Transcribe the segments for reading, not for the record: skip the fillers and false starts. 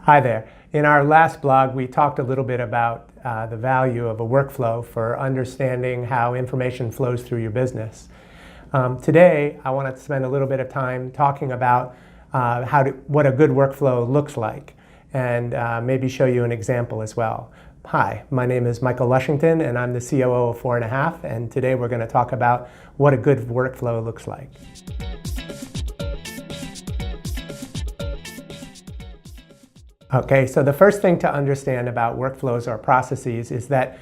Hi there. In our last blog, we talked a little bit about the value of a workflow for understanding how information flows through your business. Today, I want to spend a little bit of time talking about what a good workflow looks like, and maybe show you an example as well. Hi, my name is Michael Lushington, and I'm the COO of Fourandhalf, and today we're going to talk about what a good workflow looks like. Okay, so the first thing to understand about workflows or processes is that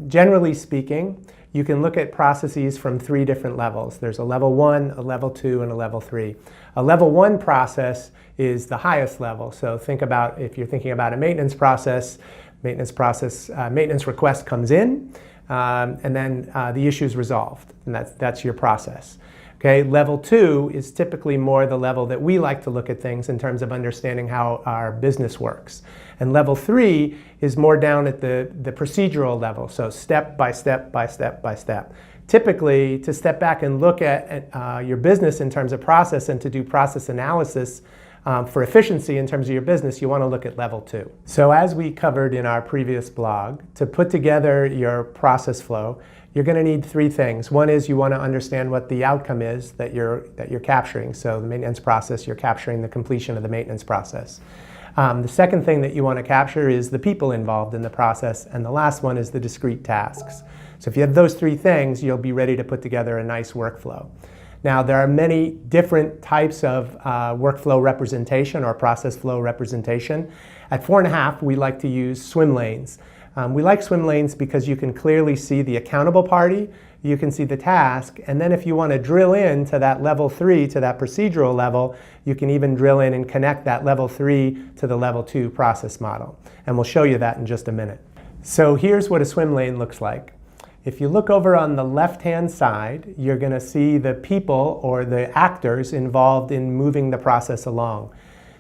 generally speaking, you can look at processes from three different levels. There's a level 1, a level 2, and a level 3. A level 1 process is the highest level. So think about, if you're thinking about a maintenance request comes in, and then the issue is resolved, and that's your process. Okay, level 2 is typically more the level that we like to look at things in terms of understanding how our business works. And level 3 is more down at the procedural level, so step by step by step by step. Typically, to step back and look at your business in terms of process and to do process analysis for efficiency in terms of your business, you want to look at level 2. So as we covered in our previous blog, to put together your process flow, you're going to need three things. One is you want to understand what the outcome is that you're capturing. So the maintenance process, you're capturing the completion of the maintenance process. The second thing that you want to capture is the people involved in the process. And the last one is the discrete tasks. So if you have those three things, you'll be ready to put together a nice workflow. Now, there are many different types of workflow representation or process flow representation. At Fourandhalf, we like to use swim lanes. We like swim lanes because you can clearly see the accountable party, you can see the task, and then if you want to drill in to that level 3, to that procedural level, you can even drill in and connect that level 3 to the level 2 process model. And we'll show you that in just a minute. So here's what a swim lane looks like. If you look over on the left-hand side, you're going to see the people or the actors involved in moving the process along.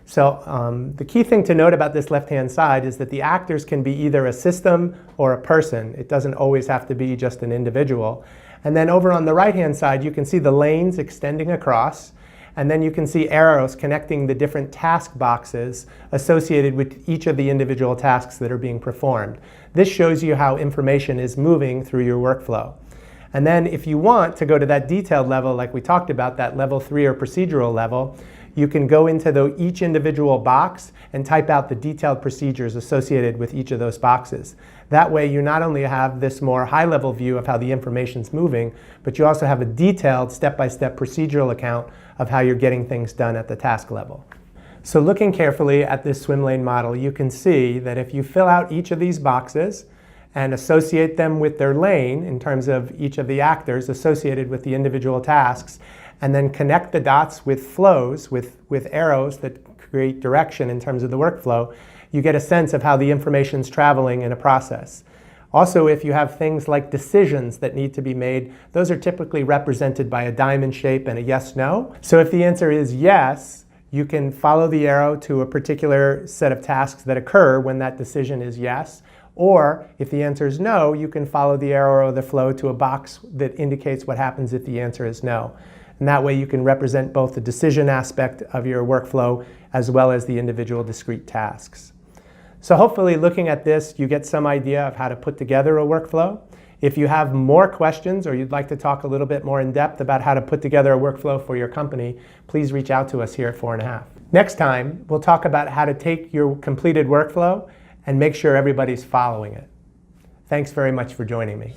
So the key thing to note about this left-hand side is that the actors can be either a system or a person. It doesn't always have to be just an individual. And then over on the right-hand side, you can see the lanes extending across, and then you can see arrows connecting the different task boxes associated with each of the individual tasks that are being performed. This shows you how information is moving through your workflow. And then if you want to go to that detailed level, like we talked about, that level 3 or procedural level, you can go into each individual box and type out the detailed procedures associated with each of those boxes. That way you not only have this more high-level view of how the information's moving, but you also have a detailed step-by-step procedural account of how you're getting things done at the task level. So looking carefully at this swim lane model, you can see that if you fill out each of these boxes and associate them with their lane in terms of each of the actors associated with the individual tasks, and then connect the dots with flows, with arrows that create direction in terms of the workflow, you get a sense of how the information's traveling in a process. Also, if you have things like decisions that need to be made, those are typically represented by a diamond shape and a yes/no. So if the answer is yes, you can follow the arrow to a particular set of tasks that occur when that decision is yes. Or if the answer is no, you can follow the arrow or the flow to a box that indicates what happens if the answer is no. And that way you can represent both the decision aspect of your workflow as well as the individual discrete tasks. So hopefully looking at this, you get some idea of how to put together a workflow. If you have more questions or you'd like to talk a little bit more in depth about how to put together a workflow for your company, please reach out to us here at Fourandhalf. Next time, we'll talk about how to take your completed workflow and make sure everybody's following it. Thanks very much for joining me.